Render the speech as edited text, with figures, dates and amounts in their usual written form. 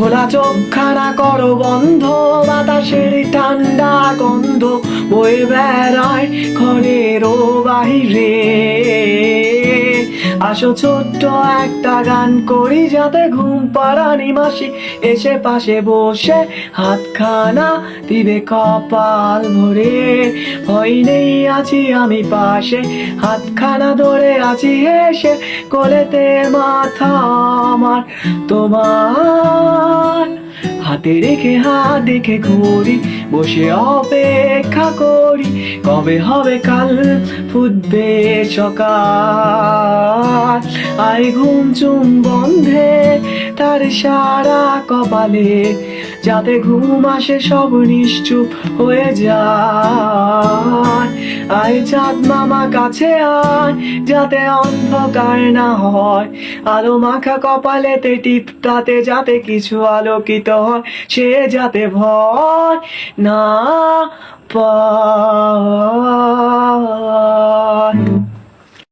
খোলা চোখখানা করো বন্ধ, বাতাসের ঠান্ডা গন্ধ বয়ে বেড়ায় ঘরেরও বাহিরে। আসো ছোট্ট একটা গান করি, যাতে ঘুম পাড়া নিমাসি এসে পাশে বসে হাতখানা দিবে কপাল ভরে। ভয় নেই, আছি আমি পাশে, হাতখানা ধরে আছি হেসে, কোলেতে মাথা আমার তোমার। হাতে রেখে হাত দেখে ঘুরি, বসে অপেক্ষা করি, কবে হবে কাল ফুটবে সকাল। আয় ঘুম চুম বন্ধে তার সারা কপালে, যাতে ঘুম আসে সব নিশ্চুপ হয়ে যায়। আয় চাঁদ মামা কাছে আয়, যাতে অন্ধকার না হয়, আলো মাখা কপালেতে টিপটাতে যাতে কিছু আলোকিত হয়, সে যাতে ভয় না পায়।